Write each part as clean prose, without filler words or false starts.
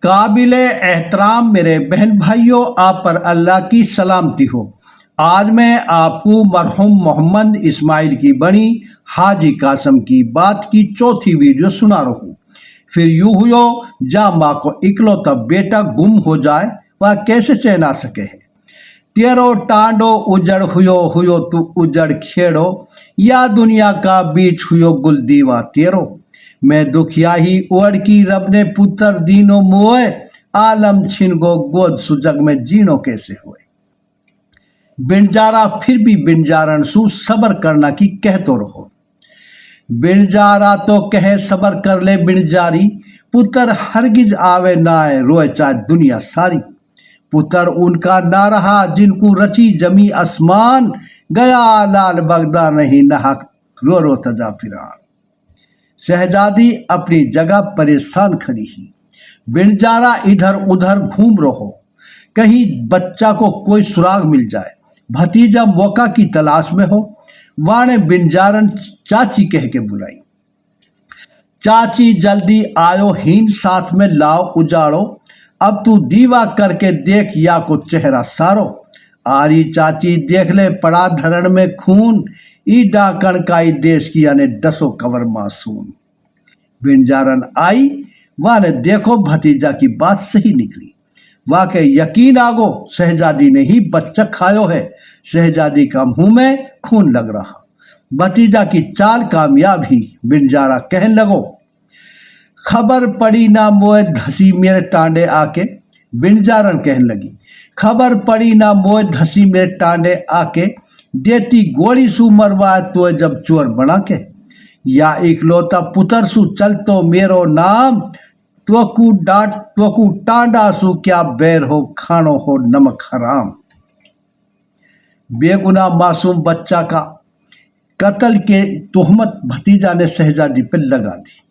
काबिले एहतराम मेरे बहन भाइयों, आप पर अल्लाह की सलामती हो। आज मैं आपको मरहूम मोहम्मद इस्माइल की बनी हाजी कासम की बात की चौथी वीडियो सुना रहा हूँ। फिर यूं हुयो जा माँ को इकलौता बेटा गुम हो जाए, वह कैसे चैन आ सके है। तेरो टांडो उजड़ हुयो तू उजड़ खेड़ो, या दुनिया का बीच हुयो गुल दीवा तेरो। मैं दुखिया ही ओढ़ की रब ने पुत्र दीनो मोए, आलम छिन गो गोद सुजग में जीनो कैसे हुए। बिनजारा फिर भी बिनजारन सु सबर करना की कह तो रहो। बिनजारा तो कहे सबर कर ले बिनजारी, पुत्र हरगिज आवे ना आए रोए चाहे दुनिया सारी। पुत्र उनका ना रहा जिनको रची जमी आसमान, गया लाल बगदा नहीं नहक रो रो तजा फिरान। शहजादी अपनी जगह परेशान खड़ी ही। बिनजारा इधर उधर घूम रहो, कहीं बच्चा को कोई सुराग मिल जाए। भतीजा मौका की तलाश में हो। वाणे बिनजारन चाची कह के बुलाई। चाची जल्दी आयो हीन साथ में लाओ उजाड़ो, अब तू दीवा करके देख या को चेहरा सारो। आरी चाची देख ले पड़ा धरण में खून, ई डाकण काई देश की यानी डसो कवर मासूम। बिनजारन आई, वाह ने देखो भतीजा की बात सही निकली। वाकई यकीन आगो शहजादी ने ही बच्चा खायो है। शहजादी का मुंह में खून लग रहा। भतीजा की चाल कामयाब ही। बिनजारा कहने लगो, खबर पड़ी ना मोए धसी मेरे टांडे आके। बिनजारन कहने लगी, खबर पड़ी ना मोए धसी मेरे टांडे आके, देती गोली सु मरवा तो जब चोर बना के। या इकलौता पुत्र सु चल तो मेरो नाम, त्वकू टांडा सु क्या बैर हो खानो हो नमक हराम। बेगुनाह मासूम बच्चा का कत्ल के तोहमत भतीजा ने शहजादी पर लगा दी।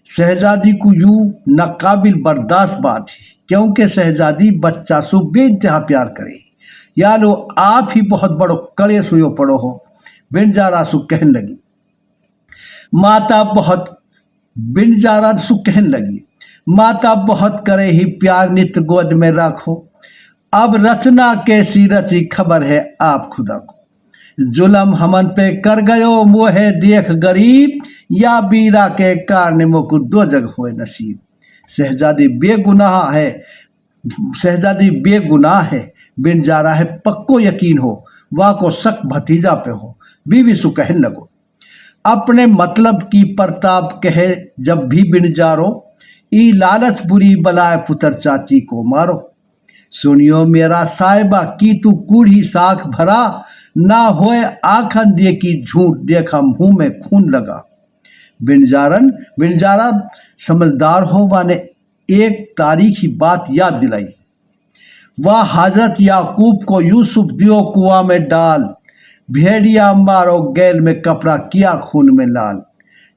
शहजादी को यूं नाकाबिल बर्दाश्त बात थी, क्योंकि शहजादी बच्चा सु बेइंतहा प्यार करे। या लो आप ही बहुत बड़ो कलेश हुयो पड़ो हो। बिनजारा सु कहने लगी, माता बहुत बिनजारा सु कहने लगी, माता बहुत करे ही प्यार नित गोद में रखो। अब रचना कैसी रची खबर है आप खुदा को। जुलम हमन पे कर गयो मोहे देख गरीब, या बीरा के कारण मोको दो जग होए नसीब। शहजादी बेगुनाह है, शहजादी बेगुनाह है। बिनजारा है पक्को यकीन हो, वाह को शक भतीजा पे हो। बीवी सु कहने लगो, अपने मतलब की प्रताप कहे जब भी बिनजारो, ई लालच बुरी बलाए पुत्र चाची को मारो। सुनियो मेरा साहिबा की तू कूढ़ी साख भरा, ना होए आखन दे की झूठ देखा मुंह में खून लगा। बिनजारा समझदार हो, वाने एक तारीखी बात याद दिलाई। वह हजरत याकूब को यूसुफ दियो कुआं में डाल, भेड़िया मारो गैल में कपड़ा किया खून में लाल।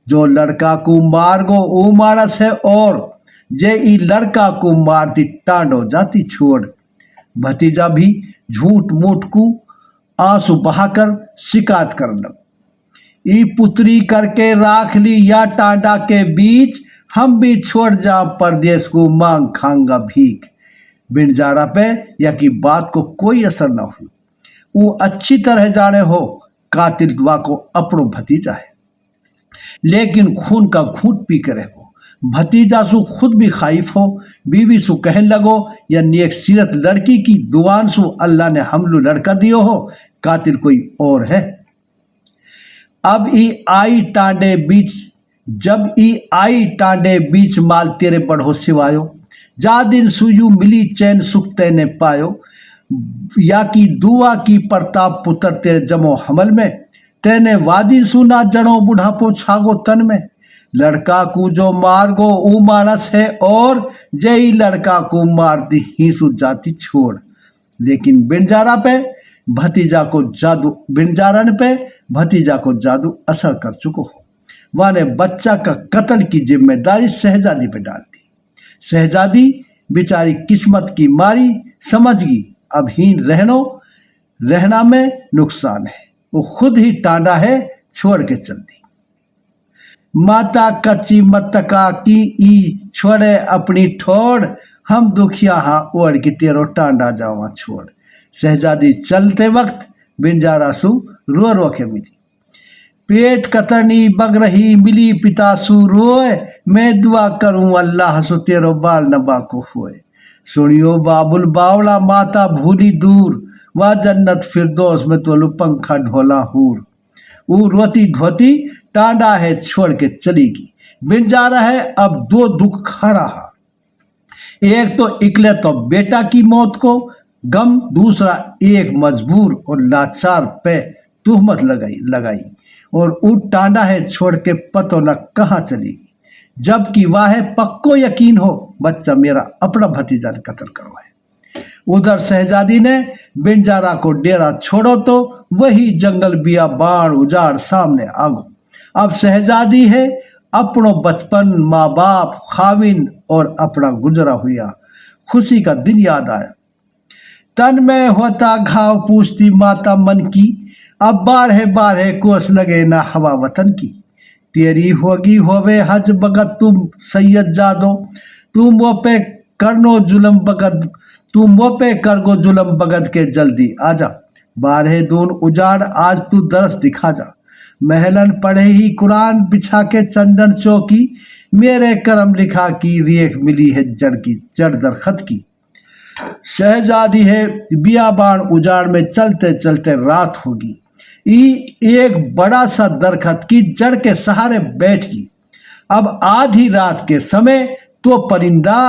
जो लड़का को मार गो ओ मानस है, और जे ई लड़का को मारती टांडो जाती छोड़। भतीजा भी झूठ मूठ को आंसू बहाकर शिकायत कर लग, ई पुत्री करके राख ली या टांडा के बीच, हम भी छोड़ जा परदेश को मांग खांगा भीख। बिनजारा पे या की बात को कोई असर न हुई। वो अच्छी तरह जाने हो कातिल वा को अपनो भतीजा है, लेकिन खून का घूंट पी कर हो। भतीजा सु खुद भी खाइफ हो। बीवी सु कहने लगो, या नेक सीरत लड़की की दुआन सु अल्लाह ने हमलो लड़का दियो हो, कातिल कोई और है। अब ई आई टांडे बीच, जब ई आई टांडे बीच माल तेरे बढ़ो सिवायो, जा दिन सुयू मिली चैन सुख तेने पायो। या की दुआ की प्रताप पुत्र तेरे जमो हमल में, तेने वादी सुना जड़ो बुढ़ापो छागो तन में। लड़का को जो मार गो ऊ मानस है, और जय लड़का को मार दी ही सु जाती छोड़। लेकिन बिनजारा पे भतीजा को जादू, बिनजारन पे भतीजा को जादू असर कर चुको हो। वाने बच्चा का कत्ल की जिम्मेदारी शहजादी पे डाल दी। शहजादी बेचारी किस्मत की मारी समझ गई, अब हीन रहना में नुकसान है। वो खुद ही टांडा है, छोड़ के चल दी। माता कच्ची मत्तका की ई छोड़े अपनी ठोड़, हम दुखिया हाँ ओढ़ की तेरो टांडा जावा छोड़। शहजादी चलते वक्त बिंजारा सु रो रो के मिली। पेट कतरनी बग रही मिली पितासू रोए, मैं दुआ करूं अल्लाह सो तेरो बाल नबा को होए। सुनियो बाबुल बावला माता भूली दूर, वह जन्नत फिरदौस में तो पंखा ढोला हूर। वो रोती धोती टांडा है छोड़ के चलेगी। बिंजारा है अब दो दुख खा रहा, एक तो इकले तो बेटा की मौत को गम, दूसरा एक मजबूर और लाचार पे तुहमत लगाई और उठ टांडा है छोड़ के पतो न कहाँ चलेगी। जबकि वाह पक्को यकीन हो बच्चा मेरा अपना भतीजा ने कत्ल करवाए। उधर शहजादी ने बिंजारा को डेरा छोड़ो तो वही जंगल बिया बाण उजाड़ सामने आगो। अब शहजादी है अपनो बचपन, माँ बाप, खाविन और अपना गुजरा हुआ खुशी का दिन याद आया। तन में होता घाव पूछती माता मन की, अब बारह बारह कोस लगे ना हवा वतन की। तेरी होगी होवे हज बगत तुम सैयद जादो, तुम वो पे करनो जुलम बगत, तुम वो पे करगो जुलम बगत के जल्दी आजा। बारह दून उजाड़ आज तू दरस दिखा जा, महलन पढ़े ही कुरान बिछा के चंदन चौकी, मेरे करम लिखा की रेख मिली है जड़ दरखत की। शहजादी है बियाबान उजाड़ में चलते चलते रात होगी। एक बड़ा सा दरखत की जड़ के सहारे बैठ गई। अब आधी रात के समय तो परिंदा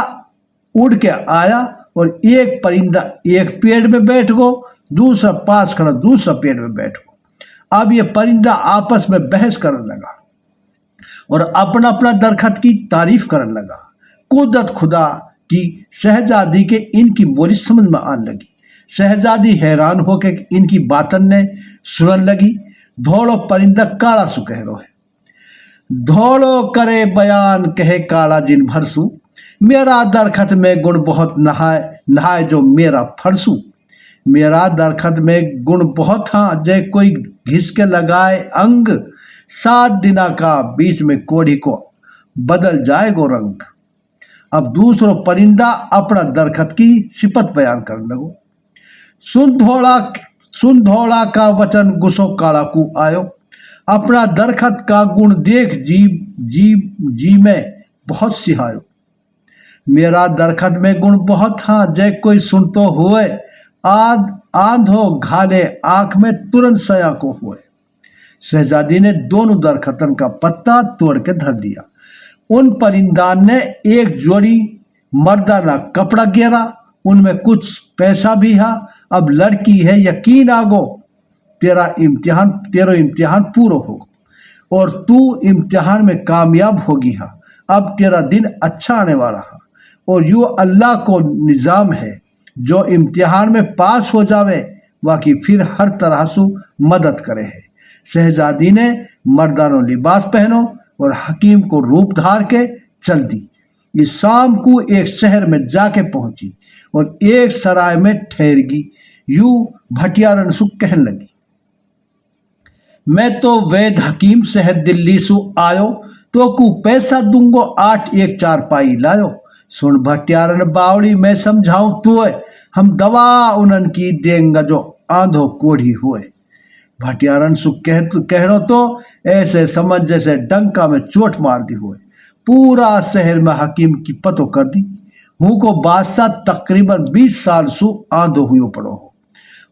उड़ के आया और एक परिंदा एक पेड़ में बैठ गो, दूसरा पास खड़ा दूसरा पेड़ में बैठ गो। अब ये परिंदा आपस में बहस करने लगा और अपना अपना दरखत की तारीफ करने लगा। कुदरत खुदा की शहजादी के इनकी बोली समझ में आने लगी। शहजादी हैरान होकर इनकी बातन ने सुनने लगी। धोड़ो परिंदा काला सु कह रो है, धोड़ो करे बयान कहे काला जिन भरसू, मेरा दरखत में गुण बहुत नहाए नहाए जो मेरा फरसू। मेरा दरखत में गुण बहुत हाँ जय कोई घिस के लगाए अंग, 7 दिना का बीच में कोढ़ी को बदल जाएगो रंग। अब दूसरो परिंदा अपना दरखत की सिफत बयान करने लगो। सुन धोड़ा का वचन गुस्सो काला को आयो, अपना दरखत का गुण देख जी में बहुत सिहायो। मेरा दरखत में गुण बहुत हाँ जय कोई सुनतो हुए, आंधो घाले आंख में तुरंत सया को हुए। शहजादी ने दोनों दरखतन का पत्ता तोड़ के धर दिया। उन परिंदान ने एक जोड़ी मर्दाना कपड़ा घेरा, उनमें कुछ पैसा भी हा। अब लड़की है यकीन आगो, तेरो इम्तिहान पूरा होगा और तू इम्तिहान में कामयाब होगी हा। अब तेरा दिन अच्छा आने वाला है और यो अल्लाह को निज़ाम है, जो इम्तिहान में पास हो जावे बाकी फिर हर तरह से मदद करे है। शहजादी ने मर्दानो लिबास पहनो और हकीम को रूप धार के चल दी। इस शाम को एक शहर में जाके पहुंची और एक सराय में ठहर गई। यूं भटियारन सु कहने लगी, मैं तो वैद हकीम शहर दिल्ली सु आयो, तो को पैसा दूंगो 8 एक 4 पाई लायो। सुन भटियारन बावड़ी मैं समझाऊं तो हम दवा उनन की देंगे जो आंधो कोढ़ी हुए। भटियारन सु कहनो तो ऐसे समझ जैसे डंका में चोट मार दी हुए। पूरा शहर में हकीम की पतो कर दी हूँ को बादशाह तकरीबन 20 साल सु आंधो हुए पड़ो हो।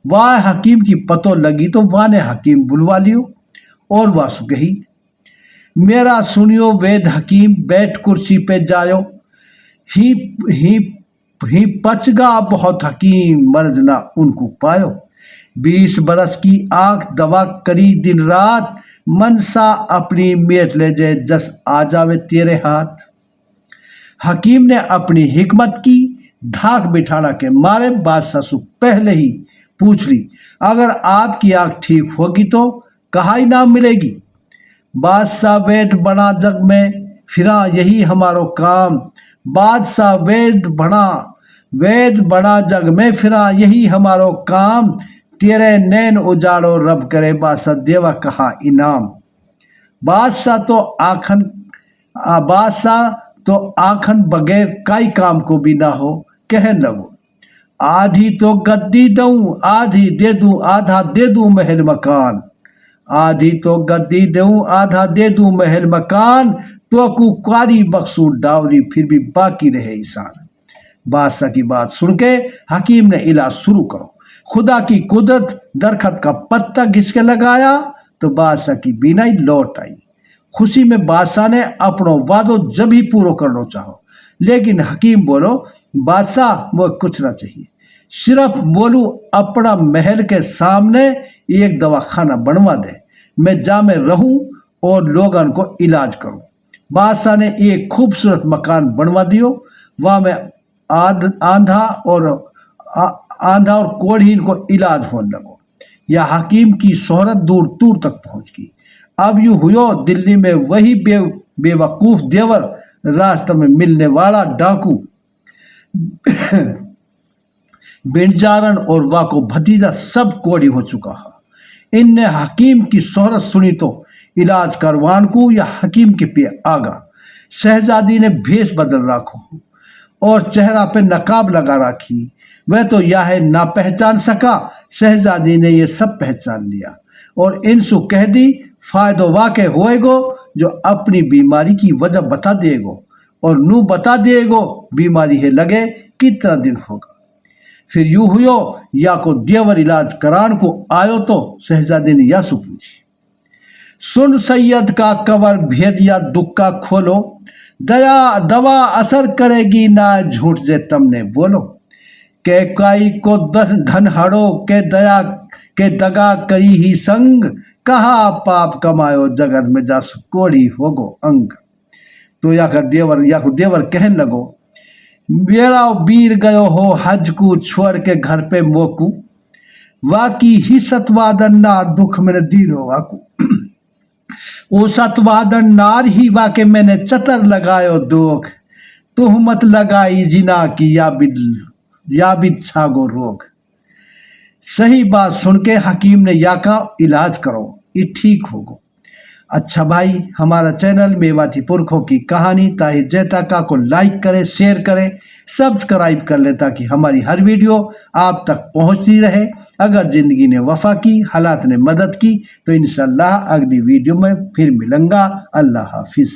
वाह हकीम की पतो लगी तो वाने हकीम बुलवा लियो और वाह सु कही, मेरा सुनियो वेद हकीम बैठ कुर्सी पे जायो, ही पचगा बहुत हकीम मर्ज ना उनको पायो। 20 बरस की आंख दवा करी दिन रात, मनसा अपनी मेट ले जाए जस आ जावे तेरे हाथ। हकीम ने अपनी हिकमत की धाक बिठाना के मारे बादशाह से पहले ही पूछ ली, अगर आपकी आंख ठीक होगी तो कहा ही नाम मिलेगी। बादशाह वेद बना जग में फिरा यही हमारो काम, बादशाह वेद बना जग में फिरा यही हमारो काम, तेरे नैन उजाड़ो रब करे बादशाह देवा कहा इनाम। बादशाह तो आखन बगैर काई काम को भी ना हो, कहने लगो आधी तो गद्दी दूं, आधी दे दूं, आधा दे दूं महल मकान। आधी तो गद्दी दूं, आधा दे दूं महल मकान, तो कुकारी बख्शू डावरी, फिर भी बाकी रहे ईसान। बादशाह की बात सुन के हकीम ने इलाज शुरू करो। खुदा की कुदरत, दरखत का पत्ता घिस के लगाया तो बादशाह की बीनाई लौट आई। खुशी में बादशाह ने अपनो वादो जब ही पूरा करना चाहो, लेकिन हकीम बोलो बादशाह वो कुछ ना चाहिए, सिर्फ बोलू अपना महल के सामने एक दवाखाना बनवा दे, मैं जा में रहूं और लोगन को इलाज करूं। बादशाह ने एक खूबसूरत मकान बनवा दियो। वहाँ में आंधा और कोढ़ीन को इलाज होने लगो। या हकीम की शोहरत दूर दूर तक पहुंच गई। अब यूं हुयो दिल्ली में वही बेवकूफ देवर, रास्ते में मिलने वाला डाकू बिंजारन और वाको भतीजा सब कोड़ी हो चुका है। इनने हकीम की शोहरत सुनी तो इलाज करवान को या हकीम के पे आगा। शहजादी ने भेष बदल रखो और चेहरा पे नकाब लगा रखी। वह तो यह ना पहचान सका, शहजादी ने ये सब पहचान लिया और इनसु कह दी फायदो वाके होएगो जो अपनी बीमारी की वजह बता देगो और नू बता देगो बीमारी है लगे कितना दिन होगा। फिर यूं हुयो या को देवर इलाज करान को आयो तो शहजादी ने या सु पूछी, सुन सैयद का कवर भेद या दुक्का खोलो, दवा असर करेगी ना झूठ जे तुमने बोलो। के काई को धन हड़ो के दगा करी ही संग, कहा पाप कमायो जगत में जा कोड़ी होगो अंग। तो या को देवर कहने लगो, मेरा वीर गयो हो हज को छोड़ के घर पे मोकू, वाकी ही सतवादन नार दुख में दीनो वाकू। ओ सतवादन नार ही वाके मैंने चतर लगायो दोख, तुहमत लगाई जिना की या बिद छागो रोग। सही बात सुन के हकीम ने या का इलाज करो, ये ठीक होगो। अच्छा भाई, हमारा चैनल मेवाती पुरखों की कहानी ताहिर जैताका को लाइक करें, शेयर करें, सब्सक्राइब कर लें ताकि हमारी हर वीडियो आप तक पहुंचती रहे। अगर ज़िंदगी ने वफा की, हालात ने मदद की तो इंशाल्लाह अगली वीडियो में फिर मिलूंगा। अल्लाह हाफिज़।